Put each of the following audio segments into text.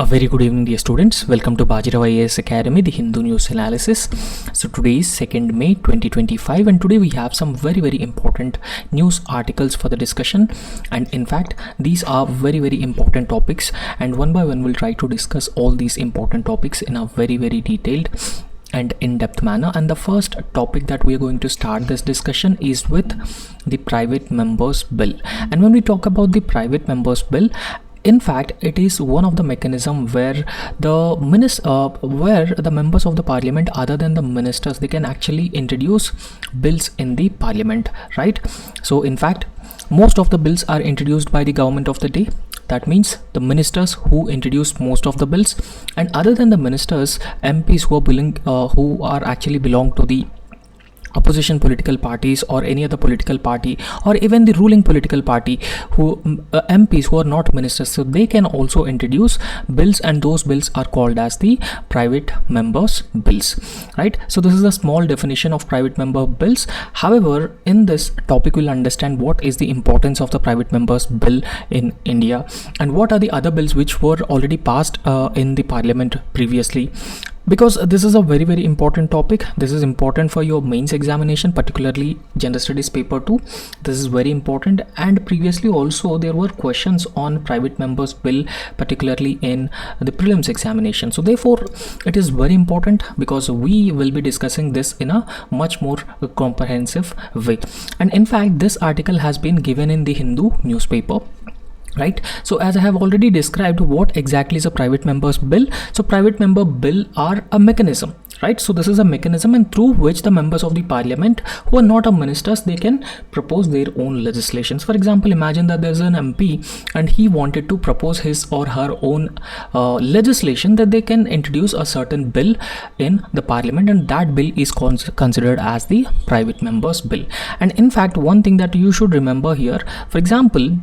A very good evening, dear students. Welcome to Bajirao IAS Academy, the Hindu news analysis. So today is 2nd May 2025 and today we have some very important news articles for the discussion, and in fact these are very important topics, and one by one we'll try to discuss all these important topics in a very detailed and in-depth manner. And the first topic that we are going to start this discussion is with the private members bill. And when we talk about the private members bill, in fact, it is one of the mechanism where the members of the parliament, other than the ministers, they can actually introduce bills in the parliament, right? So in fact, most of the bills are introduced by the government of the day. That means the ministers who introduce most of the bills, and other than the ministers, MPs who are actually belong to the opposition political parties or any other political party, or even the ruling political party, who MPs who are not ministers, so they can also introduce bills, and those bills are called as the private members bills, right? So this is a small definition of private member bills. However, in this topic we'll understand what is the importance of the private members bill in India, and what are the other bills which were already passed in the parliament previously, because this is a very important topic. This is important for your mains examination, particularly general studies paper 2. This is very important, and previously also there were questions on private members bill, particularly in the prelims examination. So therefore it is very important because we will be discussing this in a much more comprehensive way. And in fact this article has been given in the Hindu newspaper, right? So as I have already described what exactly is a private members bill. So private member bill are a mechanism, right? So this is a mechanism and through which the members of the parliament who are not a ministers, they can propose their own legislations. For example, imagine that there's an MP and he wanted to propose his or her own legislation, that they can introduce a certain bill in the parliament, and that bill is considered as the private members bill. And in fact, one thing that you should remember here, for example,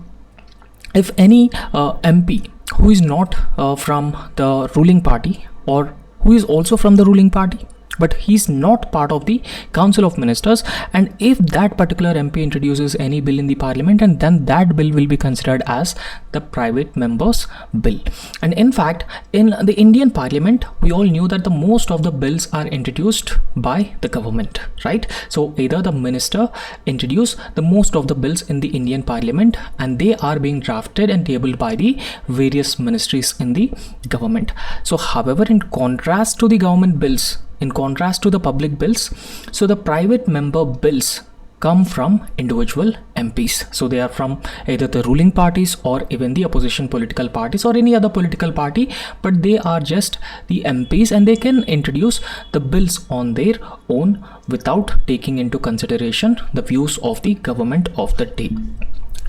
if any MP who is not from the ruling party, or who is also from the ruling party but he's not part of the council of ministers, and if that particular MP introduces any bill in the parliament, and then that bill will be considered as the private members bill. And in fact, in the Indian parliament, we all knew that the most of the bills are introduced by the government, right? So either the minister introduce the most of the bills in the Indian parliament, and they are being drafted and tabled by the various ministries in the government. So however, in contrast to the government bills, in contrast to the public bills, so the private member bills come from individual MPs. So they are from either the ruling parties or even the opposition political parties or any other political party, but they are just the MPs, and they can introduce the bills on their own without taking into consideration the views of the government of the day.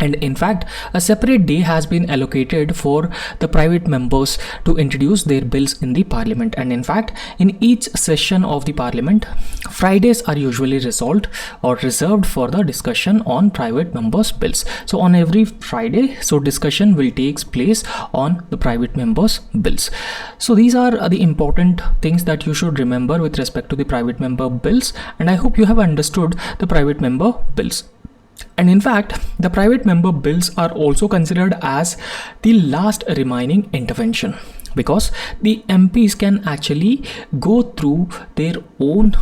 And in fact, a separate day has been allocated for the private members to introduce their bills in the parliament. And in fact, in each session of the parliament, Fridays are usually reserved for the discussion on private members bills. So on every Friday, so discussion will take place on the private members bills. So these are the important things that you should remember with respect to the private member bills, and I hope you have understood the private member bills. And in fact, the private member bills are also considered as the last remaining intervention, because the MPs can actually go through their own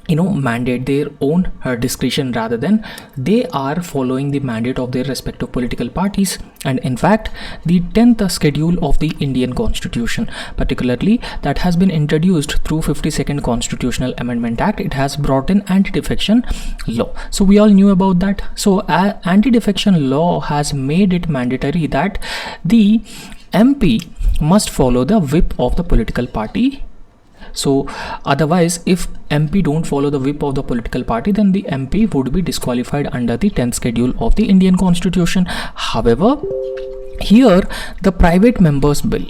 mandate, their own discretion, rather than they are following the mandate of their respective political parties. And in fact, the 10th schedule of the Indian Constitution, particularly that has been introduced through 52nd Constitutional Amendment Act, it has brought in anti-defection law. So we all knew about that. So anti-defection law has made it mandatory that the MP must follow the whip of the political party. So otherwise, if MP don't follow the whip of the political party, then the MP would be disqualified under the 10th schedule of the Indian Constitution. However, here the private members bill,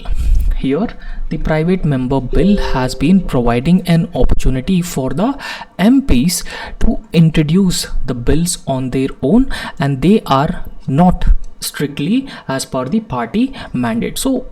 has been providing an opportunity for the MPs to introduce the bills on their own, and they are not strictly as per the party mandate. So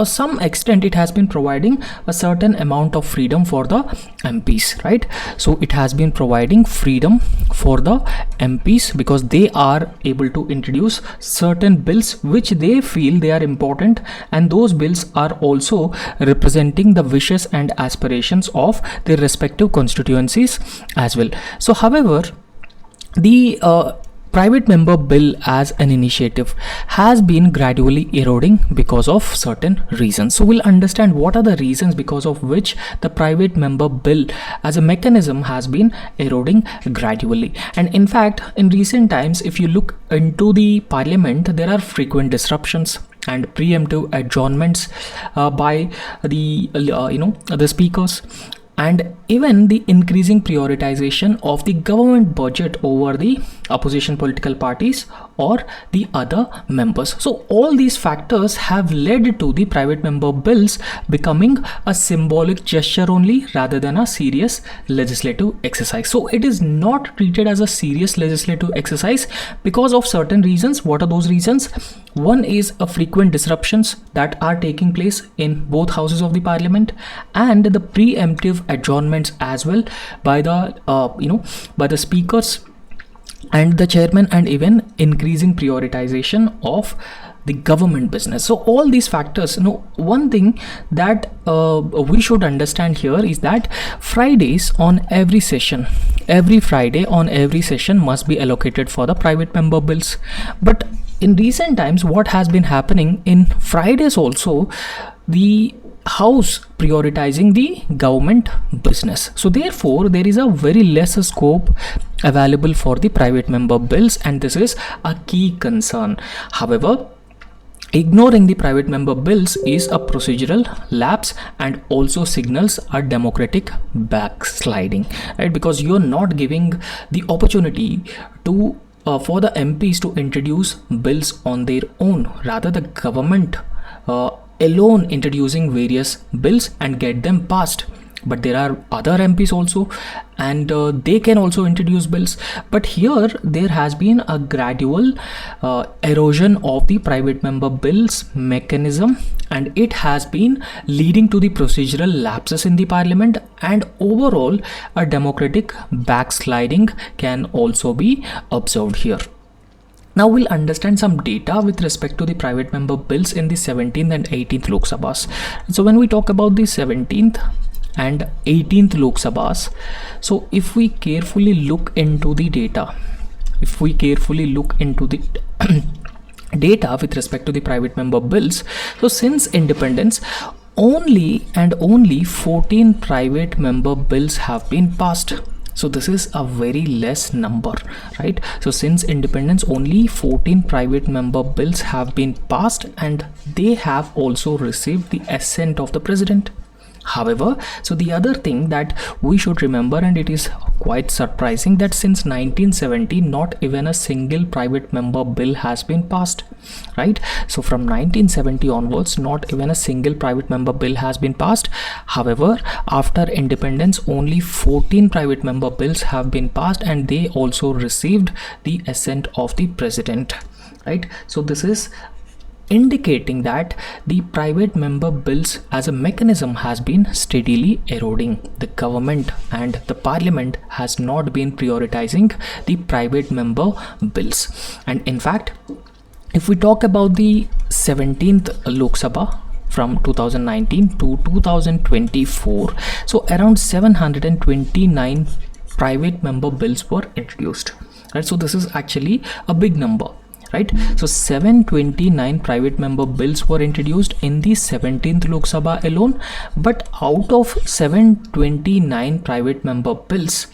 some extent it has been providing a certain amount of freedom for the MPs, right? So it has been providing freedom for the MPs because they are able to introduce certain bills which they feel they are important, and those bills are also representing the wishes and aspirations of their respective constituencies as well. So however, the private member bill as an initiative has been gradually eroding because of certain reasons. So we'll understand what are the reasons because of which the private member bill as a mechanism has been eroding gradually. And in fact, in recent times, if you look into the parliament, there are frequent disruptions and preemptive adjournments by the the speakers, and even the increasing prioritization of the government budget over the opposition political parties or the other members. So all these factors have led to the private member bills becoming a symbolic gesture only rather than a serious legislative exercise. So it is not treated as a serious legislative exercise because of certain reasons. What are those reasons? One is a frequent disruptions that are taking place in both houses of the parliament, and the preemptive adjournments as well by the by the speakers and the chairman, and even increasing prioritization of the government business. So all these factors, one thing that we should understand here is that Fridays on every session, every Friday on every session must be allocated for the private member bills. But in recent times, what has been happening in Fridays also, the house prioritizing the government business. So therefore there is a very less scope available for the private member bills, and this is a key concern. However, ignoring the private member bills is a procedural lapse and also signals a democratic backsliding, right? Because you're not giving the opportunity to for the MPs to introduce bills on their own, rather the government alone introducing various bills and get them passed. But there are other MPs also, and they can also introduce bills. But here there has been a gradual erosion of the private member bills mechanism, and it has been leading to the procedural lapses in the parliament, and overall a democratic backsliding can also be observed here. Now we'll understand some data with respect to the private member bills in the 17th and 18th Lok Sabhas. So when we talk about the 17th and 18th Lok Sabhas, so if we carefully look into the data, data with respect to the private member bills, so since independence, only 14 private member bills have been passed. So this is a very less number, right? So since independence, only 14 private member bills have been passed, and they have also received the assent of the president. However, so the other thing that we should remember, and it is quite surprising, that since 1970 not even a single private member bill has been passed, right? So from 1970 onwards, not even a single private member bill has been passed. However, after independence, only 14 private member bills have been passed, and they also received the assent of the president, right? So this is indicating that the private member bills as a mechanism has been steadily eroding. The government and the parliament has not been prioritizing the private member bills. And in fact, if we talk about the 17th Lok Sabha from 2019 to 2024, so around 729 private member bills were introduced, right? So this is actually a big number, right? So 729 private member bills were introduced in the 17th Lok Sabha alone. But out of 729 private member bills,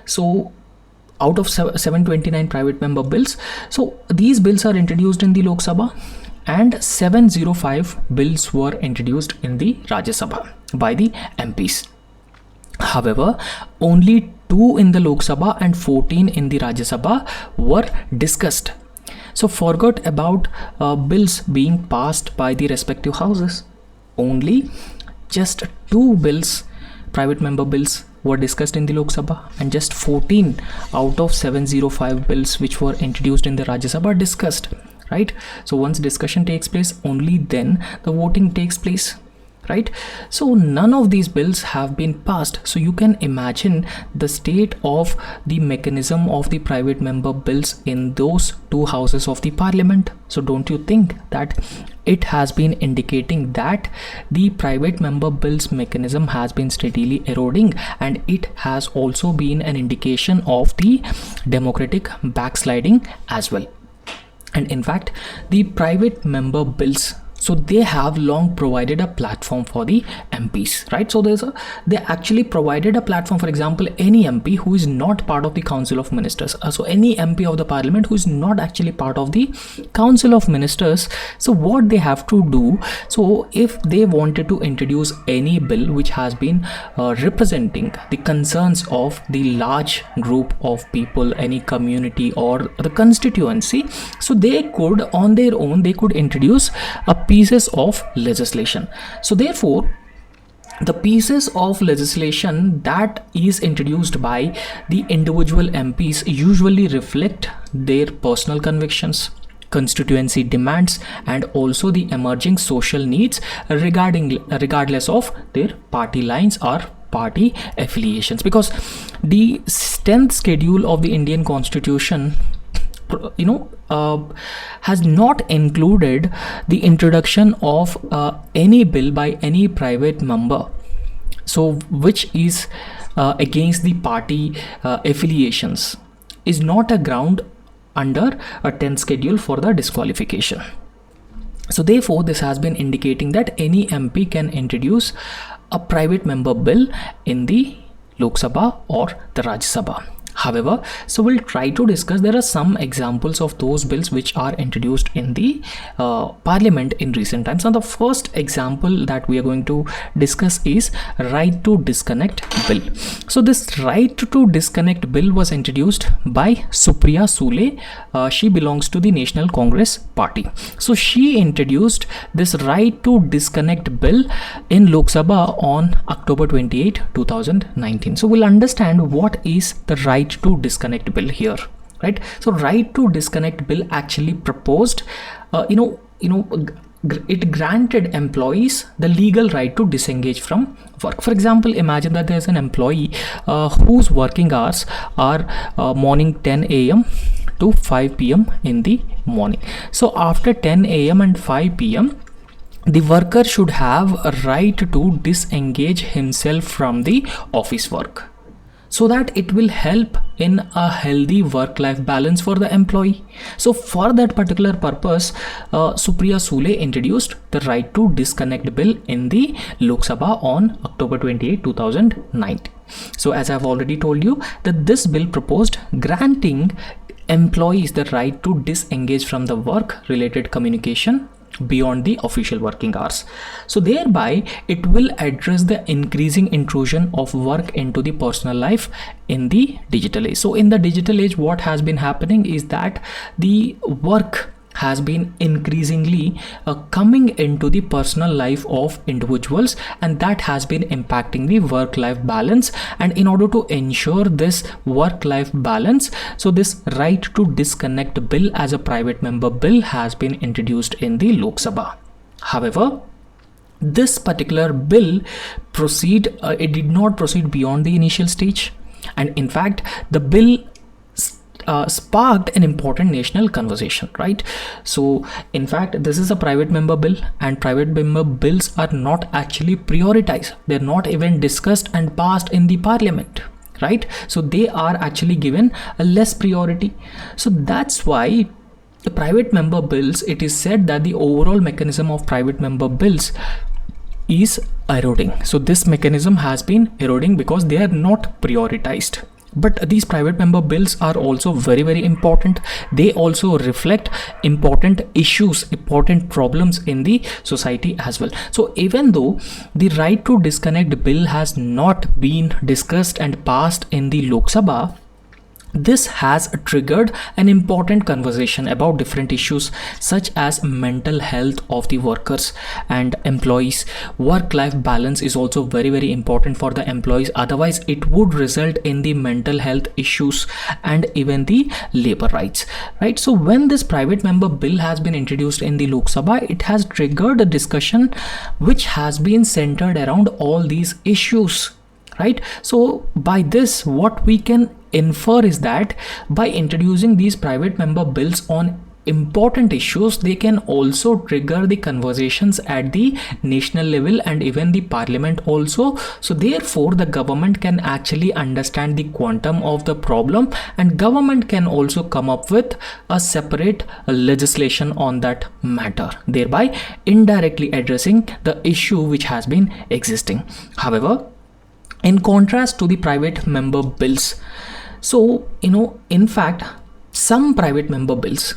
so out of 729 private member bills, so these bills are introduced in the Lok Sabha, and 705 bills were introduced in the Rajya Sabha by the MPs. However, only 2 in the Lok Sabha and 14 in the Rajya Sabha were discussed. So forgot about bills being passed by the respective houses. Only just 2 bills, private member bills, were discussed in the Lok Sabha, and just 14 out of 705 bills which were introduced in the Rajya Sabha discussed. right? So once discussion takes place, only then the voting takes place, right? So none of these bills have been passed. So you can imagine the state of the mechanism of the private member bills in those two houses of the parliament. So don't you think that it has been indicating that the private member bills mechanism has been steadily eroding, and it has also been an indication of the democratic backsliding as well. And in fact, the private member bills, so they have long provided a platform for the MPs, right? So they actually provided a platform. For example, any MP who is not part of the Council of Ministers, so any MP of the Parliament who is not actually part of the Council of Ministers, so what they have to do, so if they wanted to introduce any bill which has been representing the concerns of the large group of people, any community or the constituency, so they could on their own, they could introduce a pieces of legislation. So therefore, the pieces of legislation that is introduced by the individual MPs usually reflect their personal convictions, constituency demands, and also the emerging social needs regardless of their party lines or party affiliations. Because the 10th schedule of the Indian Constitution has not included the introduction of any bill by any private member, so which is against the party affiliations, is not a ground under a 10th schedule for the disqualification. So therefore, this has been indicating that any MP can introduce a private member bill in the Lok Sabha or the Rajya Sabha. However, so we'll try to discuss, there are some examples of those bills which are introduced in the parliament in recent times. And the first example that we are going to discuss is right to disconnect bill. So this right to disconnect bill was introduced by Supriya Sule. She belongs to the National Congress Party. So she introduced this right to disconnect bill in Lok Sabha on October 28, 2019. So we'll understand what is the right to disconnect bill here, right? So right to disconnect bill actually proposed it granted employees the legal right to disengage from work. For example, imagine that there's an employee whose working hours are morning 10 a.m. to 5 p.m. in the morning. So after 10 a.m. and 5 p.m. the worker should have a right to disengage himself from the office work, so that it will help in a healthy work-life balance for the employee. So for that particular purpose, Supriya Sule introduced the right to disconnect bill in the Lok Sabha on October 28, 2009. So as I've already told you, that this bill proposed granting employees the right to disengage from the work-related communication beyond the official working hours. So thereby it will address the increasing intrusion of work into the personal life in the digital age. So in the digital age, what has been happening is that the work has been increasingly coming into the personal life of individuals, and that has been impacting the work-life balance. And in order to ensure this work-life balance, so this right to disconnect bill as a private member bill has been introduced in the Lok Sabha. However, this particular bill it did not proceed beyond the initial stage, and in fact the bill sparked an important national conversation, right? So in fact, this is a private member bill, and private member bills are not actually prioritized. They're not even discussed and passed in the parliament, right? So they are actually given a less priority. So that's why the private member bills, it is said that the overall mechanism of private member bills is eroding. So this mechanism has been eroding because they are not prioritized. But these private member bills are also very, very important. They also reflect important issues, important problems in the society as well. So even though the right to disconnect bill has not been discussed and passed in the Lok Sabha, This has triggered an important conversation about different issues such as mental health of the workers and employees. Work-life balance is also very important for the employees, otherwise it would result in the mental health issues and even the labor rights, right? So when this private member bill has been introduced in the Lok Sabha, it has triggered a discussion which has been centered around all these issues, right? So by this, what we can infer is that by introducing these private member bills on important issues, they can also trigger the conversations at the national level and even the parliament also. So therefore the government can actually understand the quantum of the problem, and government can also come up with a separate legislation on that matter, thereby indirectly addressing the issue which has been existing. However, in contrast to the private member bills, so in fact some private member bills,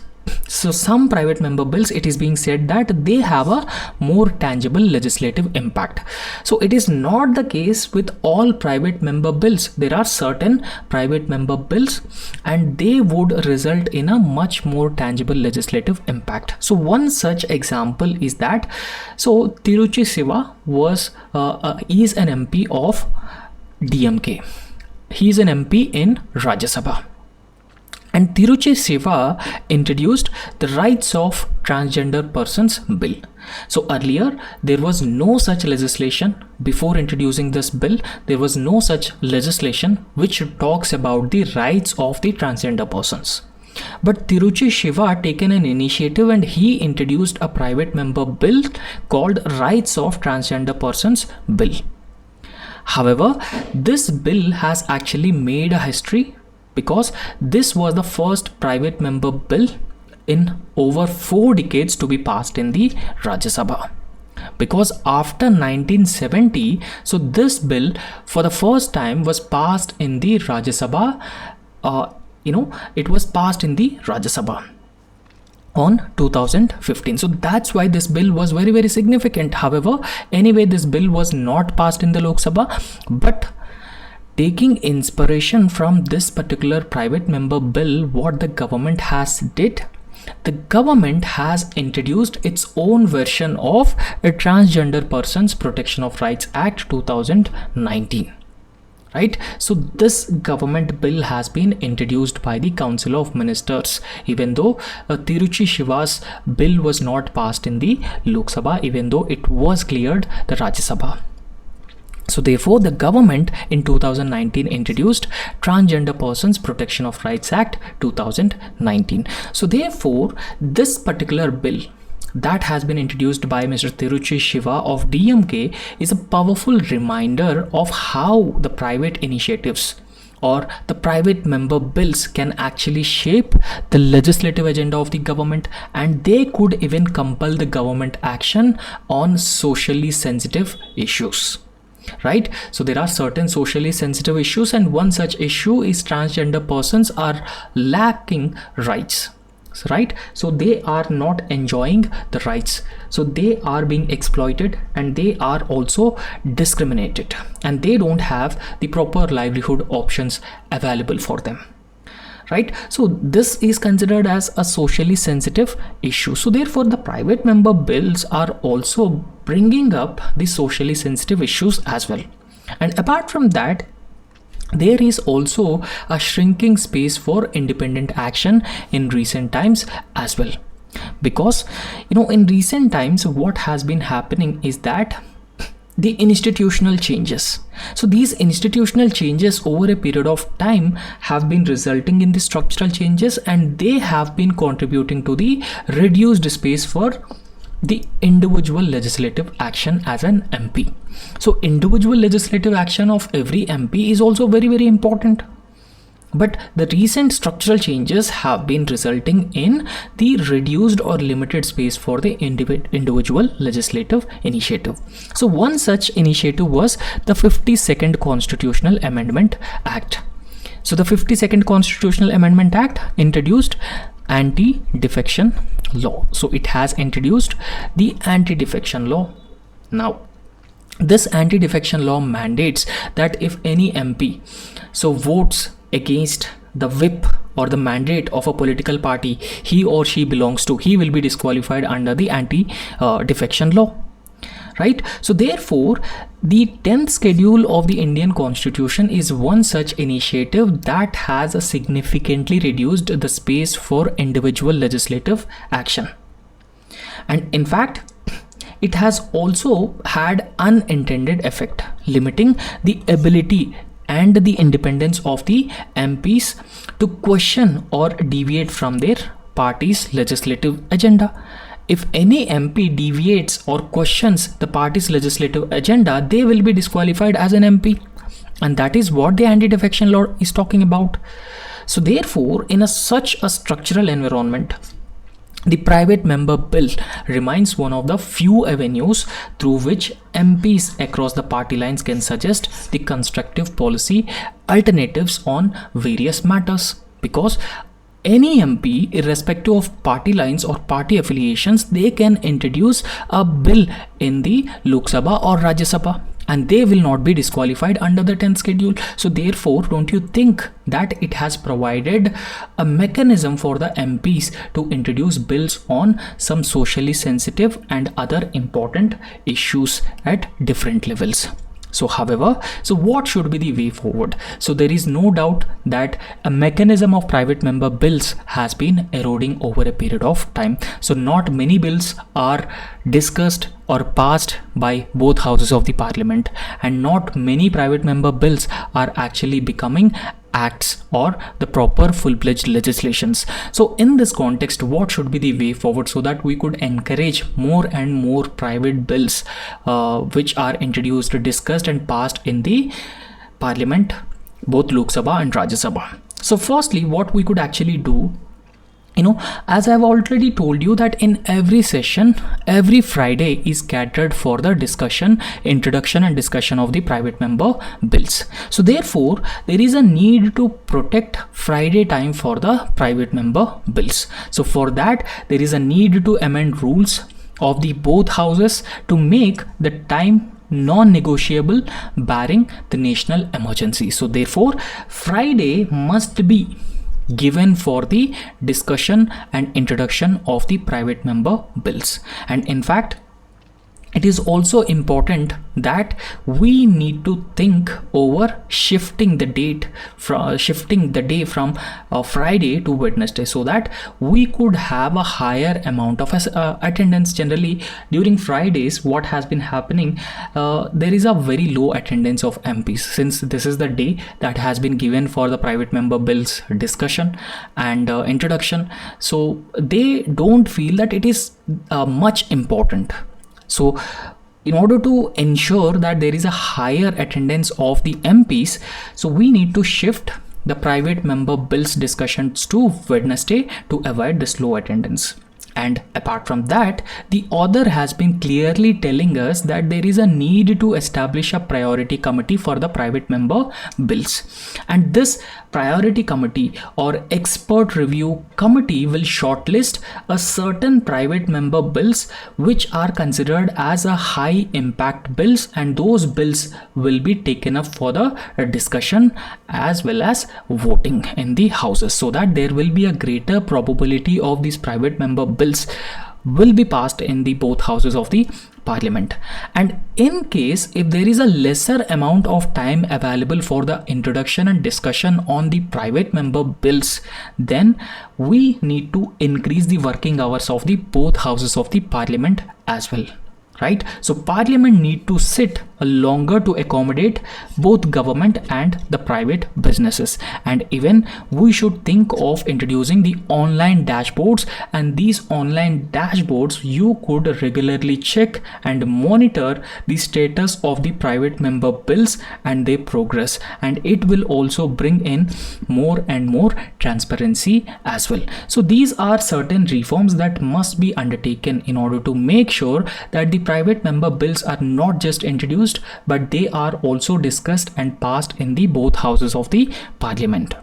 it is being said that they have a more tangible legislative impact. So it is not the case with all private member bills. There are certain private member bills and they would result in a much more tangible legislative impact. So one such example is that, so Tiruchi Siva is an MP of DMK. He is an MP in Rajya Sabha. And Tiruchi Siva introduced the Rights of Transgender Persons Bill. So earlier there was no such legislation. Before introducing this bill, there was no such legislation which talks about the rights of the transgender persons. But Tiruchi Siva taken an initiative and he introduced a private member bill called Rights of Transgender Persons Bill. However, this bill has actually made a history because this was the first private member bill in over 4 decades to be passed in the Rajya Sabha. Because after 1970, so this bill for the first time was passed in the Rajya Sabha. It was passed in the Rajya Sabha on 2015. So that's why this bill was very significant. However, anyway, this bill was not passed in the Lok Sabha, but taking inspiration from this particular private member bill, what the government has did, the government has introduced its own version of a Transgender Persons Protection of Rights Act 2019. Right, so this government bill has been introduced by the Council of Ministers, even though Tiruchi Siva's bill was not passed in the Lok Sabha, even though it was cleared the Rajya Sabha. So therefore the government in 2019 introduced Transgender Persons Protection of Rights Act 2019. So therefore this particular bill that has been introduced by Mr. Tiruchi Siva of DMK is a powerful reminder of how the private initiatives or the private member bills can actually shape the legislative agenda of the government, and they could even compel the government action on socially sensitive issues. Right, so there are certain socially sensitive issues, and one such issue is transgender persons are lacking rights. Right, so they are not enjoying the rights, so they are being exploited and they are also discriminated, and they don't have the proper livelihood options available for them. Right, so this is considered as a socially sensitive issue. So therefore the private member bills are also bringing up the socially sensitive issues as well. And apart from that, there is also a shrinking space for independent action in recent times as well, because in recent times what has been happening is that the institutional changes, so these institutional changes over a period of time have been resulting in the structural changes, and they have been contributing to the reduced space for the individual legislative action as an MP. So individual legislative action of every MP is also very important. But the recent structural changes have been resulting in the reduced or limited space for the individual legislative initiative. So one such initiative was the 52nd Constitutional Amendment Act. So the 52nd Constitutional Amendment Act introduced anti-defection law. So it has introduced the anti-defection law. Now this anti-defection law mandates that if any MP so votes against the whip or the mandate of a political party he or she belongs to, he will be disqualified under the anti-defection law. Right? So therefore, the 10th schedule of the Indian Constitution is one such initiative that has significantly reduced the space for individual legislative action. And in fact, it has also had unintended effect, limiting the ability and the independence of the MPs to question or deviate from their party's legislative agenda. If any MP deviates or questions the party's legislative agenda, they will be disqualified as an MP. And that is what the anti-defection law is talking about. So therefore, in such a structural environment, the private member bill remains one of the few avenues through which MPs across the party lines can suggest the constructive policy alternatives on various matters, because any MP, irrespective of party lines or party affiliations, they can introduce a bill in the Lok Sabha or Rajya Sabha, and they will not be disqualified under the 10th schedule. So therefore, don't you think that it has provided a mechanism for the MPs to introduce bills on some socially sensitive and other important issues at different levels? So however, so what should be the way forward? So there is no doubt that a mechanism of private member bills has been eroding over a period of time. So not many bills are discussed or passed by both houses of the parliament, and not many private member bills are actually becoming acts or the proper full-fledged legislations. So in this context, what should be the way forward so that we could encourage more and more private bills which are introduced, discussed and passed in the parliament, both Lok Sabha and Rajya Sabha? So firstly, what we could actually do, as I've already told you, that in every session, every Friday is catered for the introduction and discussion of the private member bills. So therefore, there is a need to protect Friday time for the private member bills. So for that, there is a need to amend rules of the both houses to make the time non-negotiable barring the national emergency. So therefore, Friday must be given for the discussion and introduction of the private member bills. And in fact, it is also important that we need to think over shifting the day from Friday to Wednesday, so that we could have a higher amount of attendance. Generally during Fridays, what has been happening, there is a very low attendance of MPs, since this is the day that has been given for the private member bills discussion and introduction. So they don't feel that it is much important. So in order to ensure that there is a higher attendance of the MPs, so we need to shift the private member bills discussions to Wednesday to avoid this low attendance. And apart from that, the author has been clearly telling us that there is a need to establish a priority committee for the private member bills. And this priority committee or expert review committee will shortlist a certain private member bills which are considered as a high impact bills, and those bills will be taken up for the discussion as well as voting in the houses, so that there will be a greater probability of these private member bills will be passed in the both houses of the parliament. And in case if there is a lesser amount of time available for the introduction and discussion on the private member bills, then we need to increase the working hours of the both houses of the parliament as well. Right? So parliament need to sit longer to accommodate both government and the private businesses. And even we should think of introducing the online dashboards, and these online dashboards you could regularly check and monitor the status of the private member bills and their progress, and it will also bring in more and more transparency as well. So these are certain reforms that must be undertaken in order to make sure that the private member bills are not just introduced, but they are also discussed and passed in the both houses of the parliament.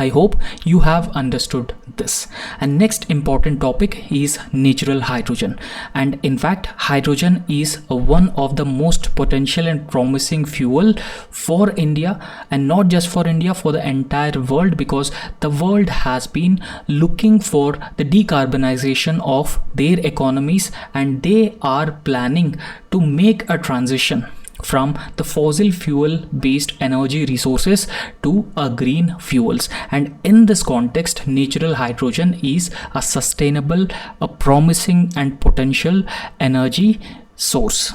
I hope you have understood this. And next important topic is natural hydrogen. And in fact, hydrogen is one of the most potential and promising fuel for India, and not just for India, for the entire world, because the world has been looking for the decarbonization of their economies, and they are planning to make a transition from the fossil fuel based energy resources to a green fuels. And in this context, natural hydrogen is a sustainable, a promising and potential energy source,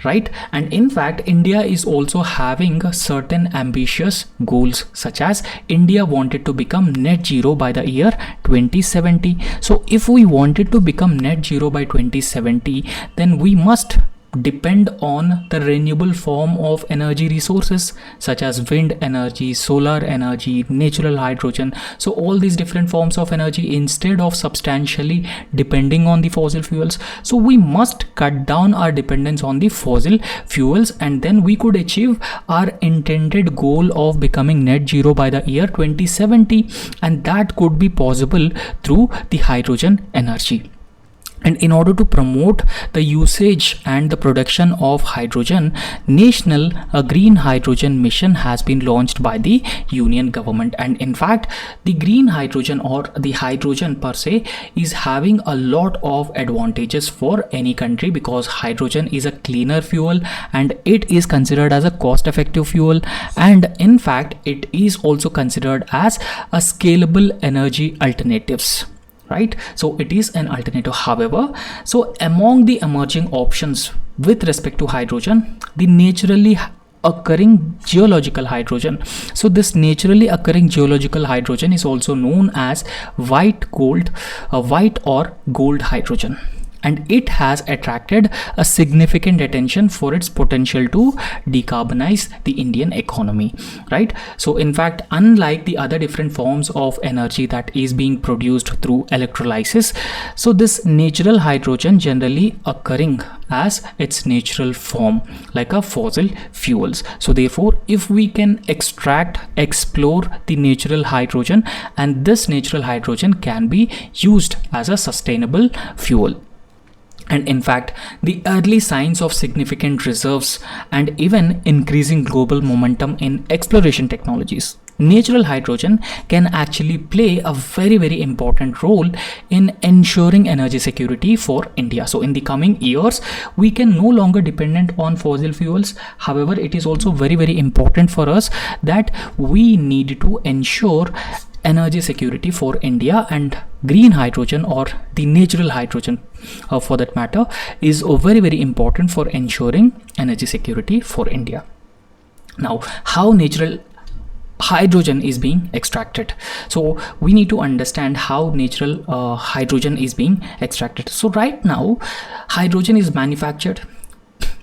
right? And in fact, India is also having certain ambitious goals, such as India wanted to become net zero by the year 2070. So if we wanted to become net zero by 2070, then we must depend on the renewable form of energy resources such as wind energy, solar energy, natural hydrogen. So all these different forms of energy, instead of substantially depending on the fossil fuels, so we must cut down our dependence on the fossil fuels, and then we could achieve our intended goal of becoming net zero by the year 2070, and that could be possible through the hydrogen energy. And in order to promote the usage and the production of hydrogen, National Green Hydrogen Mission has been launched by the Union government. And in fact, the green hydrogen, or the hydrogen per se, is having a lot of advantages for any country, because hydrogen is a cleaner fuel and it is considered as a cost-effective fuel, and in fact it is also considered as a scalable energy alternatives, right? So it is an alternative. However, so among the emerging options with respect to hydrogen, the naturally occurring geological hydrogen. So this naturally occurring geological hydrogen is also known as white or gold hydrogen, and it has attracted a significant attention for its potential to decarbonize the Indian economy, right? So in fact, unlike the other different forms of energy that is being produced through electrolysis, so this natural hydrogen generally occurring as its natural form, like a fossil fuels. So therefore, if we can explore the natural hydrogen, and this natural hydrogen can be used as a sustainable fuel. And in fact, the early signs of significant reserves and even increasing global momentum in exploration technologies, natural hydrogen can actually play a very important role in ensuring energy security for India. So in the coming years, we can no longer dependent on fossil fuels. However, it is also very important for us that we need to ensure energy security for India, and green hydrogen, or the natural hydrogen for that matter, is very important for ensuring energy security for India. Now, how natural hydrogen is being extracted? So we need to understand how natural hydrogen is being extracted. So right now, hydrogen is manufactured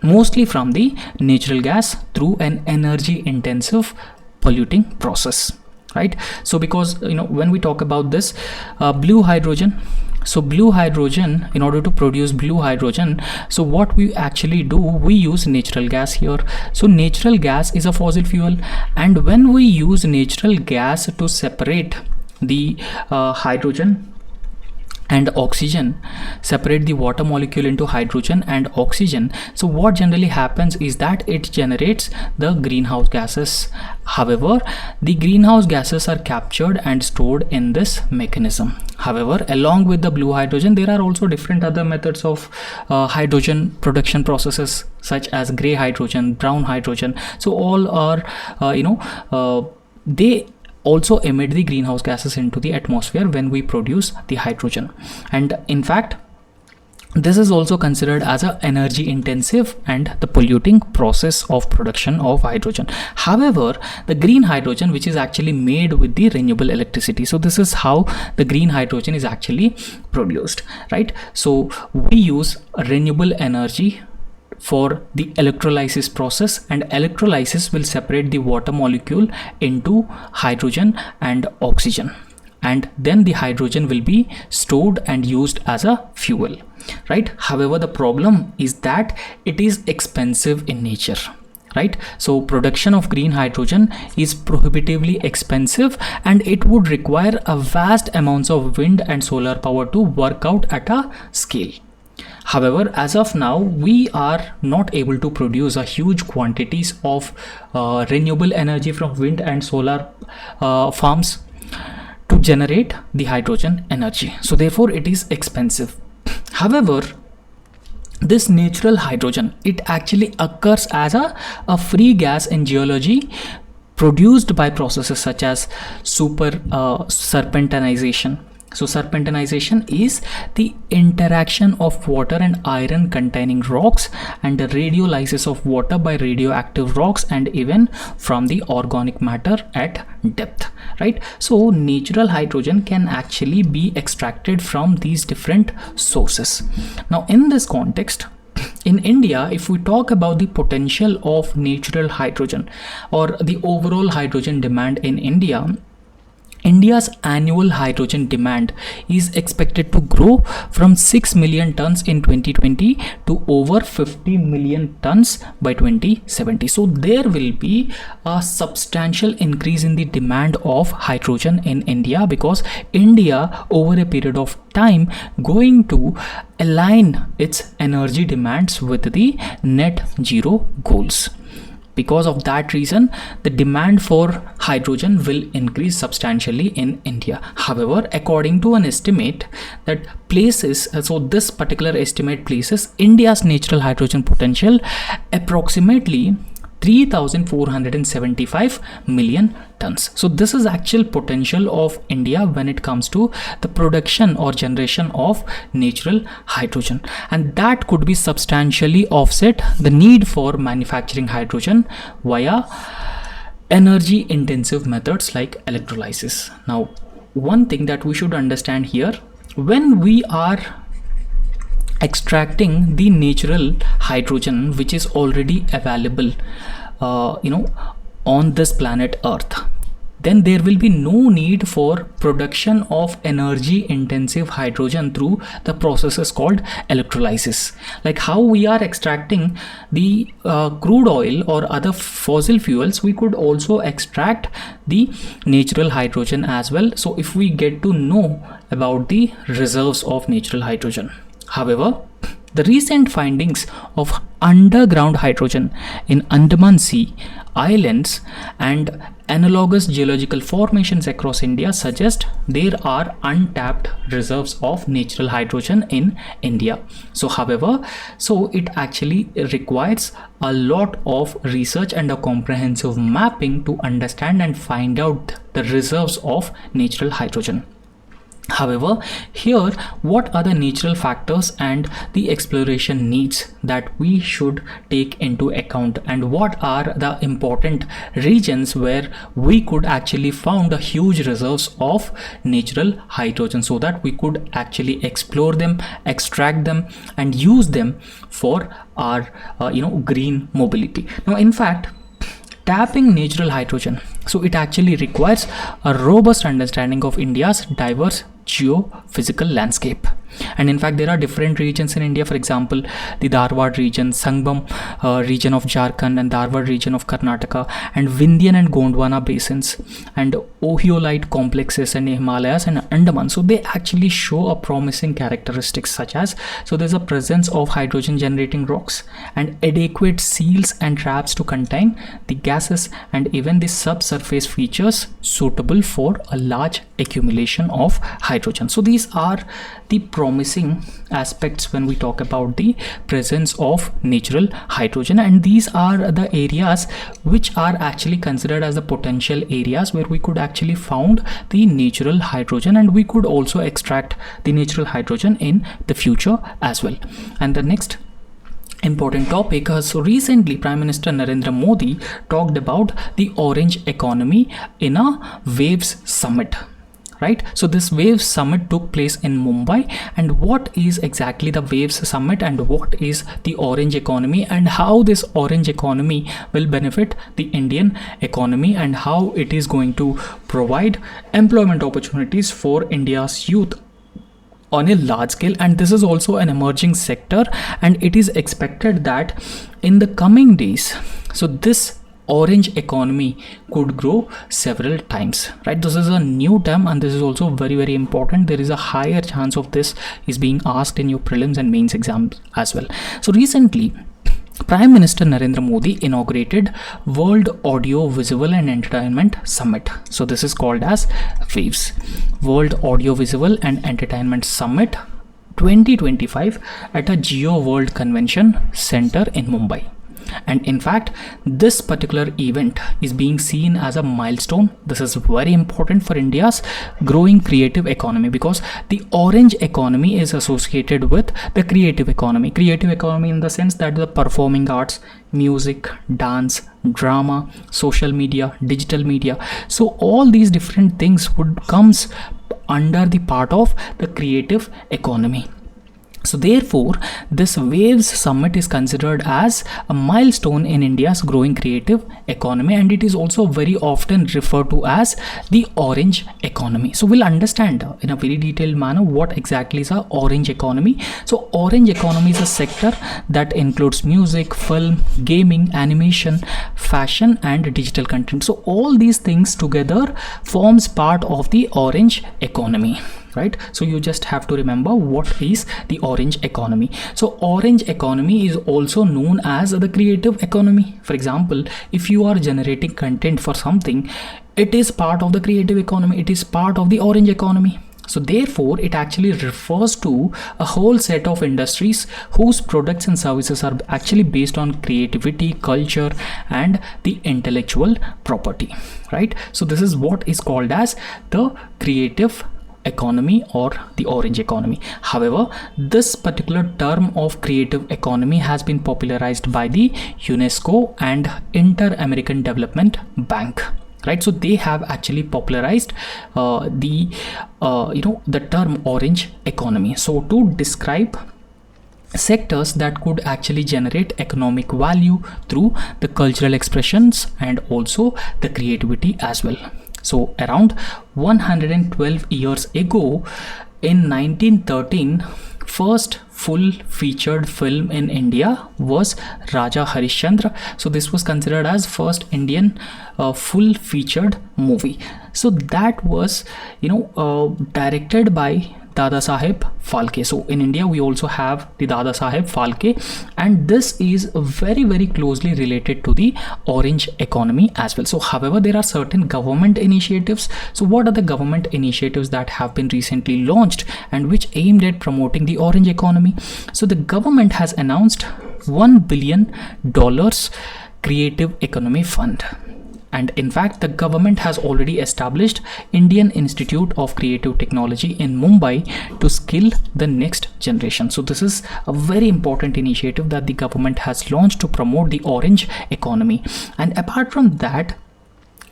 mostly from the natural gas through an energy intensive polluting process, right? So because when we talk about this blue hydrogen, so blue hydrogen, in order to produce blue hydrogen, so what we actually do, we use natural gas here. So natural gas is a fossil fuel, and when we use natural gas to separate the hydrogen and oxygen, separate the water molecule into hydrogen and oxygen, so what generally happens is that it generates the greenhouse gases. However, the greenhouse gases are captured and stored in this mechanism. However, along with the blue hydrogen, there are also different other methods of hydrogen production processes, such as gray hydrogen, brown hydrogen. So all are they also emit the greenhouse gases into the atmosphere when we produce the hydrogen. And in fact, this is also considered as an energy intensive and the polluting process of production of hydrogen. However, the green hydrogen, which is actually made with the renewable electricity, so this is how the green hydrogen is actually produced, right? So we use renewable energy for the electrolysis process, and electrolysis will separate the water molecule into hydrogen and oxygen, and then the hydrogen will be stored and used as a fuel, right? However, the problem is that it is expensive in nature, right? So production of green hydrogen is prohibitively expensive, and it would require a vast amounts of wind and solar power to work out at a scale. However, as of now, we are not able to produce a huge quantities of renewable energy from wind and solar farms to generate the hydrogen energy. So therefore it is expensive. However, this natural hydrogen, it actually occurs as a free gas in geology, produced by processes such as serpentinization. So serpentinization is the interaction of water and iron containing rocks, and the radiolysis of water by radioactive rocks, and even from the organic matter at depth, right? So natural hydrogen can actually be extracted from these different sources. Now in this context, in India, if we talk about the potential of natural hydrogen or the overall hydrogen demand in India, India's annual hydrogen demand is expected to grow from 6 million tons in 2020 to over 50 million tons by 2070. So there will be a substantial increase in the demand of hydrogen in India, because India over a period of time going to align its energy demands with the net zero goals. Because of that reason, the demand for hydrogen will increase substantially in India. However, according to an estimate that places, so this particular estimate places India's natural hydrogen potential approximately 3,475 million tons. So this is actual potential of India when it comes to the production or generation of natural hydrogen, and that could be substantially offset the need for manufacturing hydrogen via energy intensive methods like electrolysis. Now, one thing that we should understand here, when we are extracting the natural hydrogen which is already available on this planet Earth, then there will be no need for production of energy intensive hydrogen through the processes called electrolysis. Like how we are extracting the crude oil or other fossil fuels, we could also extract the natural hydrogen as well. So if we get to know about the reserves of natural hydrogen. However, the recent findings of underground hydrogen in Andaman Sea islands and analogous geological formations across India suggest there are untapped reserves of natural hydrogen in India. So however, it actually requires a lot of research and a comprehensive mapping to understand and find out the reserves of natural hydrogen. However, here what are the natural factors and the exploration needs that we should take into account, and what are the important regions where we could actually found a huge reserves of natural hydrogen, so that we could actually explore them, extract them, and use them for our green mobility. Now in fact, tapping natural hydrogen, so it actually requires a robust understanding of India's diverse geophysical landscape. And in fact, there are different regions in India. For example, the Dharwad region, Sangbam region of Jharkhand, and Dharwad region of Karnataka, and Vindhyan and Gondwana basins, and Ohiolite complexes and Himalayas and Andaman. So they actually show a promising characteristics such as, so there's a presence of hydrogen generating rocks and adequate seals and traps to contain the gases, and even the subsurface features suitable for a large accumulation of hydrogen. So these are the promising aspects when we talk about the presence of natural hydrogen, and these are the areas which are actually considered as the potential areas where we could actually found the natural hydrogen, and we could also extract the natural hydrogen in the future as well. And the next important topic, so recently Prime Minister Narendra Modi talked about the orange economy in a Waves Summit. Right, so this Waves Summit took place in Mumbai, and what is exactly the Waves Summit, and what is the orange economy, and how this orange economy will benefit the Indian economy, and how it is going to provide employment opportunities for India's youth on a large scale, and this is also an emerging sector, and it is expected that in the coming days, so this orange economy could grow several times, right? This is a new term, and this is also very, very important. There is a higher chance of this is being asked in your prelims and mains exams as well. So recently, Prime Minister Narendra Modi inaugurated World Audio Visual and Entertainment Summit. So this is called as WAVES, World Audio Visual and Entertainment Summit 2025 at a Geo World Convention Center in Mumbai. And in fact, this particular event is being seen as a milestone. This is very important for India's growing creative economy, because the orange economy is associated with the creative economy in the sense that the performing arts, music, dance, drama, social media, digital media, so all these different things would comes under the part of the creative economy. So therefore, this WAVES summit is considered as a milestone in India's growing creative economy, and it is also very often referred to as the orange economy. So we'll understand in a very detailed manner what exactly is a orange economy. So orange economy is a sector that includes music, film, gaming, animation, fashion, and digital content. So all these things together forms part of the orange economy, right? So you just have to remember what is the orange economy. So orange economy is also known as the creative economy. For example, if you are generating content for something, it is part of the creative economy, it is part of the orange economy. So therefore, it actually refers to a whole set of industries whose products and services are actually based on creativity, culture, and the intellectual property, right? So this is what is called as the creative economy or the orange economy. However, this particular term of creative economy has been popularized by the UNESCO and Inter-American Development Bank, right? So they have actually popularized the term orange economy, so to describe sectors that could actually generate economic value through the cultural expressions and also the creativity as well. So around 112 years ago, in 1913, first full featured film in India was Raja Harishchandra. So this was considered as first Indian full featured movie. So that was directed by Dada Saheb Phalke. So in India we also have the Dada Saheb Phalke, and this is very, very closely related to the orange economy as well. So however, there are certain government initiatives. So what are the government initiatives that have been recently launched and which aimed at promoting the orange economy? So the government has announced $1 billion creative economy fund. And in fact, the government has already established Indian Institute of Creative Technology in Mumbai to skill the next generation. So this is a very important initiative that the government has launched to promote the orange economy. And apart from that,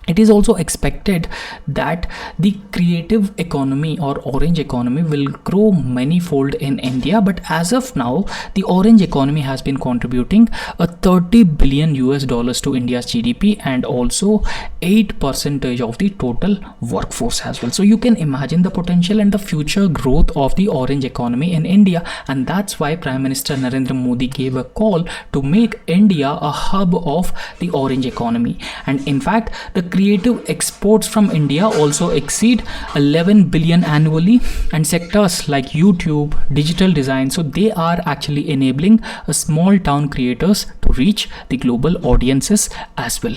it is also expected that the creative economy or orange economy will grow manifold in India, but as of now, the orange economy has been contributing a $30 billion to India's GDP and also 8% of the total workforce as well. So you can imagine the potential and the future growth of the orange economy in India, and that's why Prime Minister Narendra Modi gave a call to make India a hub of the orange economy. And in fact, the creative exports from India also exceed 11 billion annually, and sectors like YouTube, digital design, so they are actually enabling small town creators to reach the global audiences as well,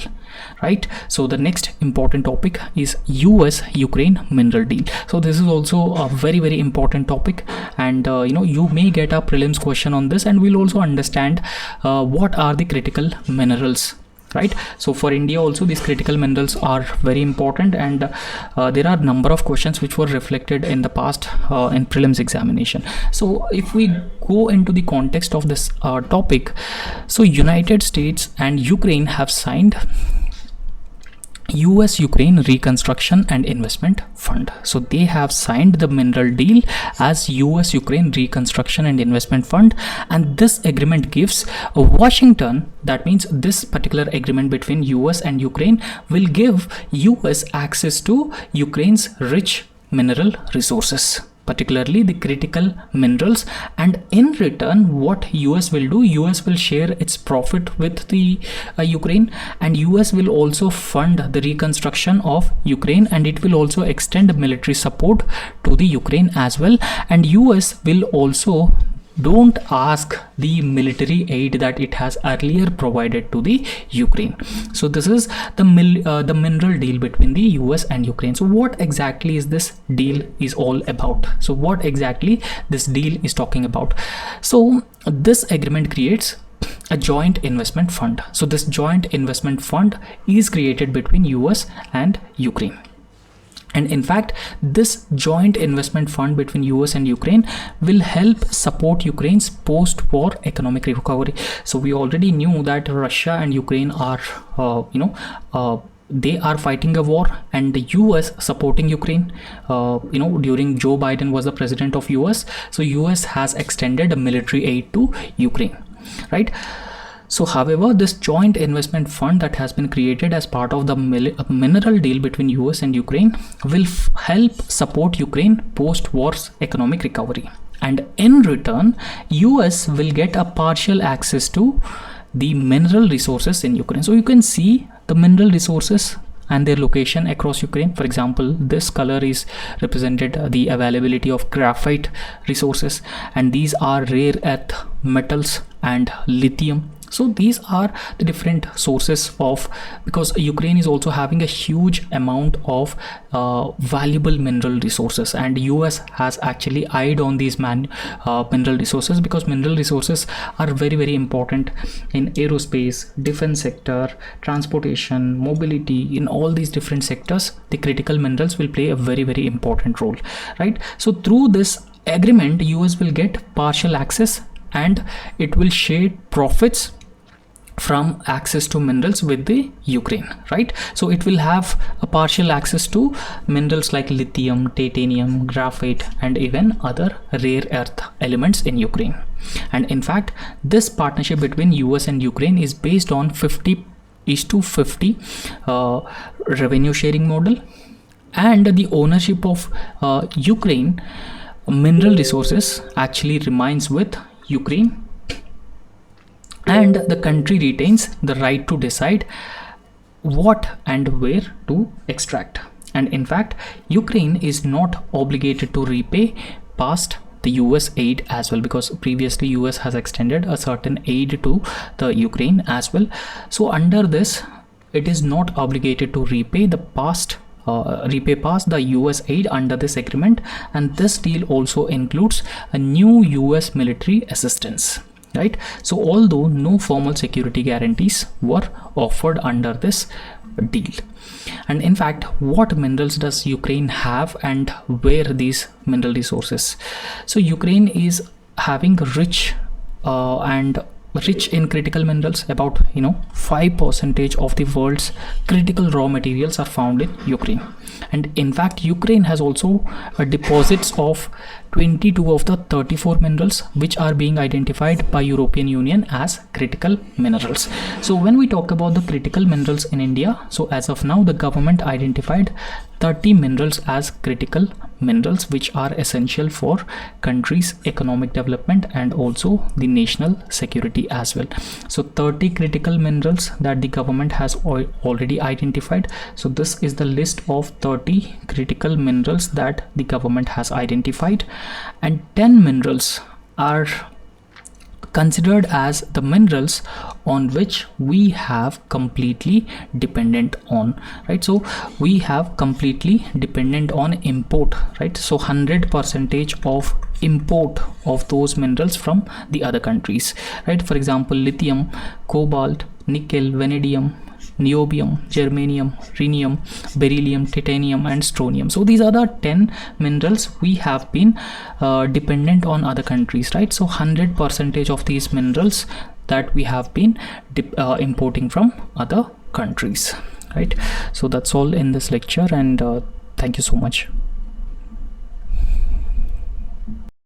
right? So the next important topic is US-Ukraine mineral deal. So this is also a very, very important topic, and you may get a prelims question on this, and we'll also understand what are the critical minerals, right? So for India also, these critical minerals are very important, and there are number of questions which were reflected in the past in prelims examination. So if we go into the context of this topic, so United States and Ukraine have signed US-Ukraine Reconstruction and Investment Fund. So they have signed the mineral deal as US-Ukraine Reconstruction and Investment Fund, and this agreement gives Washington, that means this particular agreement between US and Ukraine will give US access to Ukraine's rich mineral resources. particularly the critical minerals, and in return what US will do, US will share its profit with the Ukraine, and US will also fund the reconstruction of Ukraine, and it will also extend military support to the Ukraine as well. And US will also don't ask the military aid that it has earlier provided to the Ukraine. So this is the mineral deal between the US and Ukraine. So what exactly is this deal is all about? So what exactly this deal is talking about? So this agreement creates a joint investment fund. So this joint investment fund is created between US and Ukraine. And in fact, this joint investment fund between US and Ukraine will help support Ukraine's post-war economic recovery. So we already knew that Russia and Ukraine are, they are fighting a war, and the US supporting Ukraine. During Joe Biden was the president of US, so US has extended a military aid to Ukraine, right? So however, this joint investment fund that has been created as part of the mineral deal between US and Ukraine will help support Ukraine post-war's economic recovery. And in return, US will get a partial access to the mineral resources in Ukraine. So you can see the mineral resources and their location across Ukraine. For example, this color is represented the availability of graphite resources, and these are rare earth metals and lithium. So these are the different sources of, because Ukraine is also having a huge amount of valuable mineral resources, and US has actually eyed on these mineral resources, because mineral resources are very, very important in aerospace, defense sector, transportation, mobility. In all these different sectors, the critical minerals will play a very, very important role, right? So through this agreement, US will get partial access, and it will share profits from access to minerals with the Ukraine, right? So it will have a partial access to minerals like lithium, titanium, graphite, and even other rare earth elements in Ukraine. And in fact, this partnership between US and Ukraine is based on 50:50 revenue sharing model, and the ownership of Ukraine mineral resources actually remains with Ukraine, and the country retains the right to decide what and where to extract. And in fact, Ukraine is not obligated to repay past the US aid as well, because previously US has extended a certain aid to the Ukraine as well. So under this, it is not obligated to repay the past the US aid under this agreement. And this deal also includes a new US military assistance, right? So although no formal security guarantees were offered under this deal. And in fact, what minerals does Ukraine have, and where these mineral resources? So Ukraine is having rich in critical minerals. About 5% of the world's critical raw materials are found in Ukraine. And in fact, Ukraine has also deposits of 22 of the 34 minerals which are being identified by European Union as critical minerals. So when we talk about the critical minerals in India, so as of now the government identified 30 minerals as critical minerals which are essential for country's economic development and also the national security as well. So 30 critical minerals that the government has already identified. So this is the list of 30 critical minerals that the government has identified, and 10 minerals are considered as the minerals on which we have completely dependent on, right? So we have completely dependent on import, right? So 100% of import of those minerals from the other countries, right? For example, lithium, cobalt, nickel, vanadium, niobium, germanium, rhenium, beryllium, titanium, and strontium. So these are the 10 minerals we have been dependent on other countries, right? So 100% of these minerals that we have been importing from other countries, right? So that's all in this lecture, and thank you so much.